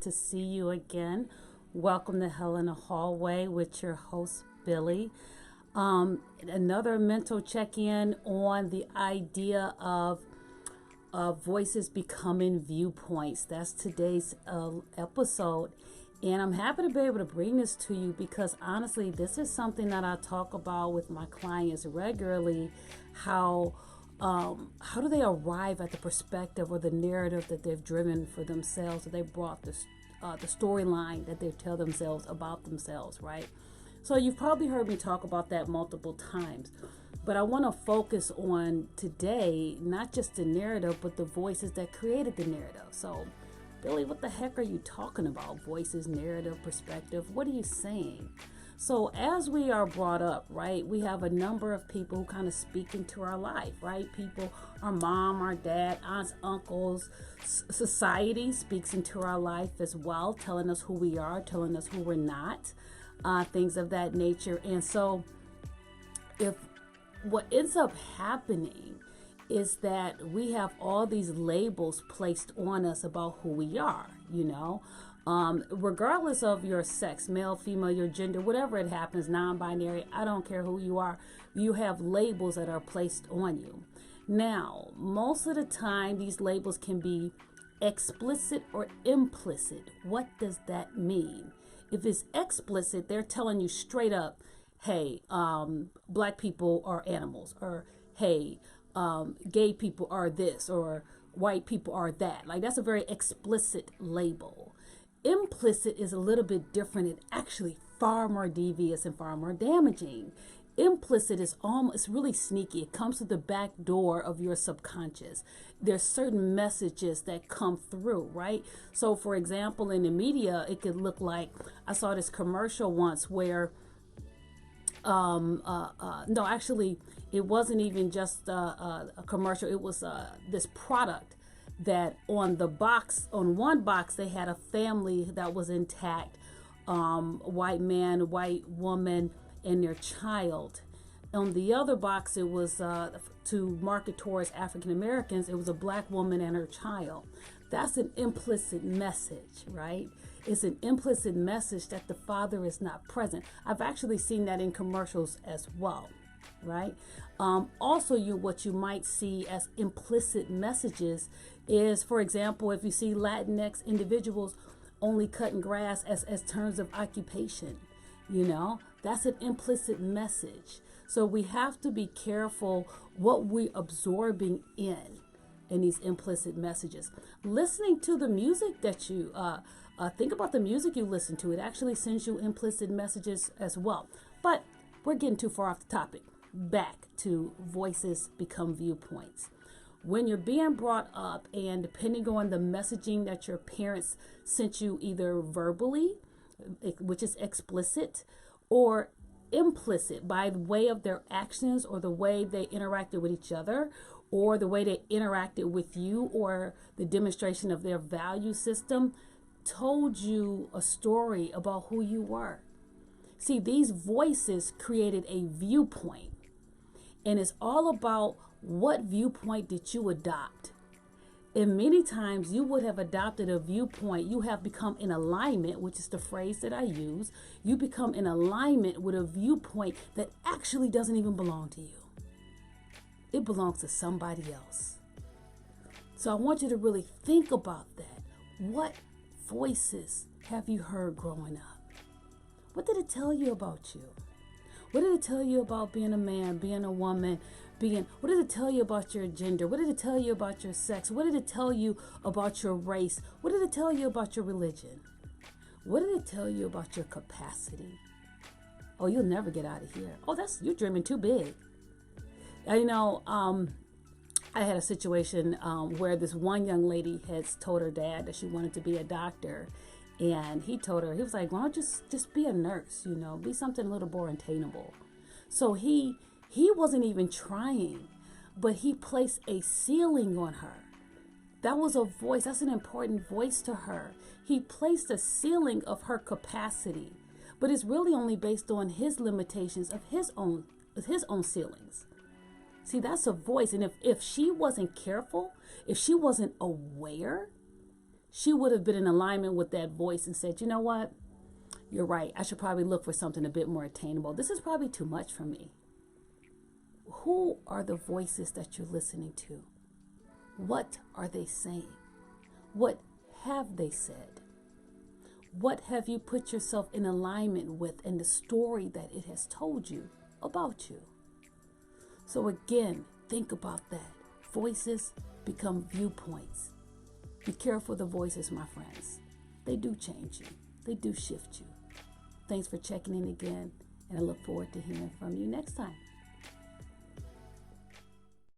to see you again. Welcome to Hell in the Hallway with your host, Billy. Another mental check-in on the idea of voices becoming viewpoints. That's today's episode. And I'm happy to be able to bring this to you because honestly, this is something that I talk about with my clients regularly. How do they arrive at the perspective or the narrative that they've driven for themselves, that they brought the storyline that they tell themselves about themselves, right? So you've probably heard me talk about that multiple times, but I want to focus on today, not just the narrative, but the voices that created the narrative. So Billy, what the heck are you talking about? Voices, narrative, perspective. What are you saying? So as we are brought up, right, we have a number of people who kind of speak into our life, right? People, our mom, our dad, aunts, uncles, society speaks into our life as well, telling us who we are, telling us who we're not, things of that nature. And so if what ends up happening is that we have all these labels placed on us about who we are, regardless of your sex, male, female, your gender, whatever it happens, non-binary, I don't care who you are, you have labels that are placed on you. Now, most of the time, these labels can be explicit or implicit. What does that mean? If it's explicit, they're telling you straight up, hey, black people are animals, or hey, gay people are this, or white people are that. Like, that's a very explicit label. Implicit is a little bit different and actually far more devious and far more damaging. Implicit is almost really sneaky. It comes through the back door of your subconscious. There's certain messages that come through, right? So for example, in the media, it could look like, I saw this commercial once where no, actually, it wasn't even just a commercial. It was this product that on one box, they had a family that was intact, white man, white woman, and their child. On the other box, it was to market towards African Americans. It was a black woman and her child. That's an implicit message, right? It's an implicit message that the father is not present. I've actually seen that in commercials as well, right? Also, what you might see as implicit messages is, for example, if you see Latinx individuals only cutting grass as terms of occupation, that's an implicit message. So we have to be careful what we're absorbing in these implicit messages. Listening to the music that you think about the music you listen to. It actually sends you implicit messages as well. But we're getting too far off the topic. Back to voices become viewpoints. When you're being brought up, and depending on the messaging that your parents sent you, either verbally, which is explicit, or implicit by way of their actions or the way they interacted with each other, or the way they interacted with you, or the demonstration of their value system, told you a story about who you were. See, these voices created a viewpoint, and it's all about what viewpoint did you adopt. And many times you would have adopted a viewpoint. You have become in alignment, which is the phrase that I use. You become in alignment with a viewpoint that actually doesn't even belong to you. It belongs to somebody else. So I want you to really think about that. What voices have you heard growing up? What did it tell you about you? What did it tell you about being a man, being a woman, what did it tell you about your gender? What did it tell you about your sex? What did it tell you about your race? What did it tell you about your religion? What did it tell you about your capacity? Oh, you'll never get out of here. Oh, you're dreaming too big. I had a situation where this one young lady has told her dad that she wanted to be a doctor. And he told her, he was like, why don't you just be a nurse, be something a little more attainable. So he wasn't even trying, but he placed a ceiling on her. That was a voice. That's an important voice to her. He placed a ceiling of her capacity, but it's really only based on his limitations of his own ceilings. See, that's a voice. And if she wasn't careful, if she wasn't aware, she would have been in alignment with that voice and said, you know what? You're right. I should probably look for something a bit more attainable. This is probably too much for me. Who are the voices that you're listening to? What are they saying? What have they said? What have you put yourself in alignment with in the story that it has told you about you? So again, think about that. Voices become viewpoints. Be careful of the voices, my friends. They do change you. They do shift you. Thanks for checking in again, and I look forward to hearing from you next time.